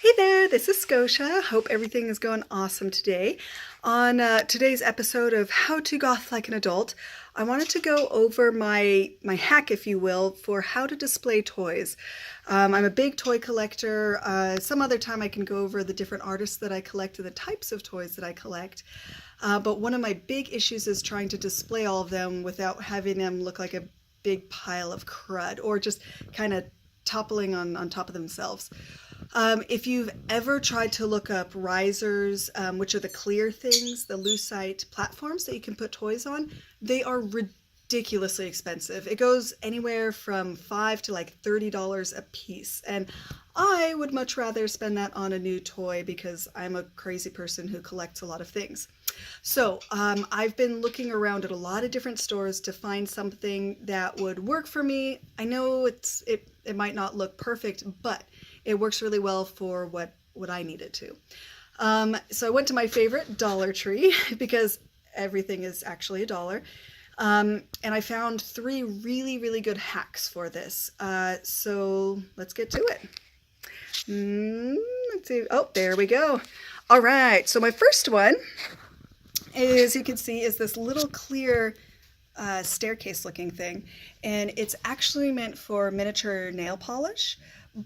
Hey there, this is Scotia. Hope everything is going awesome today. On today's episode of How to Goth Like an Adult, I wanted to go over my hack, if you will, for how to display toys. I'm a big toy collector. Some other time I can go over the different artists that I collect and the types of toys that I collect. But one of my big issues is trying to display all of them without having them look like a big pile of crud or just kind of toppling on top of themselves. If you've ever tried to look up risers, which are the clear things, the lucite platforms that you can put toys on, they are ridiculously expensive. It goes anywhere from $5 to like $30 a piece. And I would much rather spend that on a new toy because I'm a crazy person who collects a lot of things. So I've been looking around at a lot of different stores to find something that would work for me. I know it might not look perfect, but it works really well for what I need it to. So I went to my favorite, Dollar Tree, because everything is actually a dollar. And I found 3 really, really good hacks for this. So let's get to it. Let's see. Oh, there we go. All right. So my first one, as you can see, is this little clear staircase looking thing. And it's actually meant for miniature nail polish,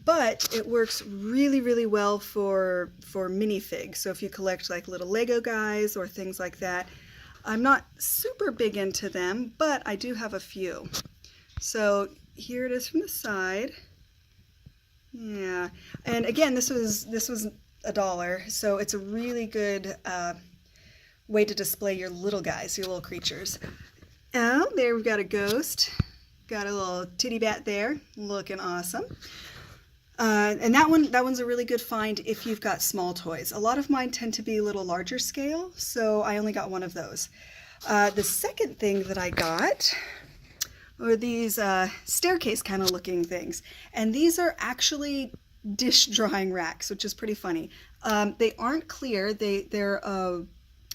but it works really, really well for minifigs. So if you collect like little Lego guys or things like that. I'm not super big into them, but I do have a few. So here it is from the side. Yeah, and again, this was $1, so it's a really good way to display your little guys, your little creatures. Oh, there we've got a ghost. Got a little titty bat there, looking awesome. And that one's a really good find if you've got small toys. A lot of mine tend to be a little larger scale, so I only got one of those. The second thing that I got were these staircase kind of looking things. And these are actually dish drying racks, which is pretty funny. They aren't clear. They're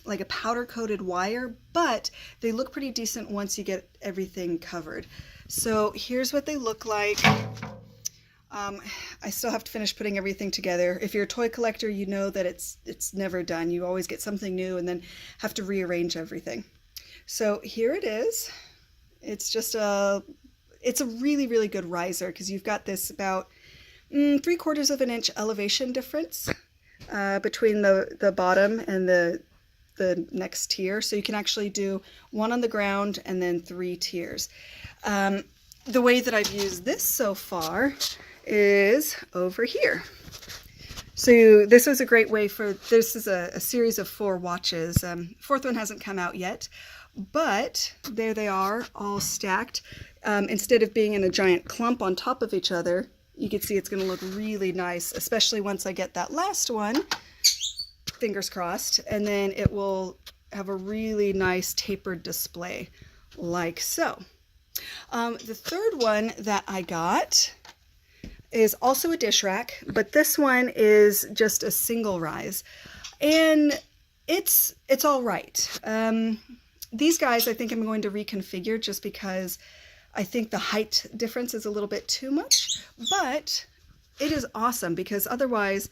like a powder coated wire, but they look pretty decent once you get everything covered. So here's what they look like. I still have to finish putting everything together. If you're a toy collector, you know that it's never done. You always get something new and then have to rearrange everything. So here it is. It's just it's a really, really good riser because you've got this about 3/4 of an inch elevation difference between the bottom and the next tier. So you can actually do 1 on the ground and then 3 tiers. The way that I've used this so far is over here. So this was a great way this is a series of 4 watches. 4th one hasn't come out yet, but there they are all stacked. Instead of being in a giant clump on top of each other, you can see it's going to look really nice, especially once I get that last one, fingers crossed, and then it will have a really nice tapered display like so. The third one that I got is also a dish rack, but this one is just a single rise, and it's all right. These guys I think I'm going to reconfigure just because I think the height difference is a little bit too much, but it is awesome because otherwise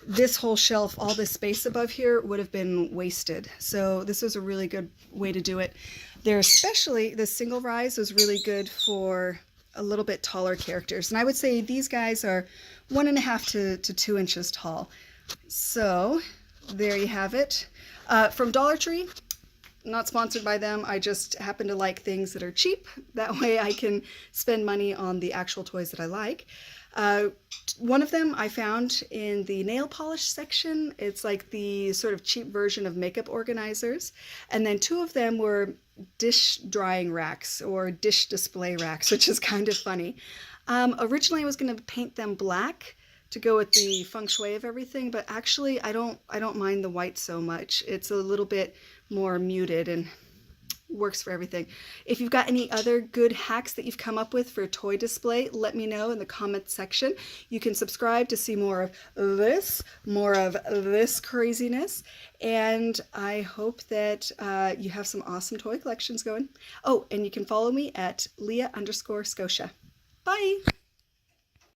this whole shelf, all this space above here would have been wasted. So this was a really good way to do it. Especially the single rise was really good for a little bit taller characters. And I would say these guys are 1.5 to 2 inches tall. So there you have it. From Dollar Tree, not sponsored by them. I just happen to like things that are cheap. That way I can spend money on the actual toys that I like. One of them I found in the nail polish section. It's like the sort of cheap version of makeup organizers. And then 2 of them were dish drying racks or dish display racks, which is kind of funny. Originally I was going to paint them black to go with the feng shui of everything, but actually I don't mind the white so much. It's a little bit more muted and works for everything. If you've got any other good hacks that you've come up with for toy display, let me know in the comments section. You can subscribe to see more of this craziness, and I hope that you have some awesome toy collections going. Oh, and you can follow me at Leah_Scotia. Bye!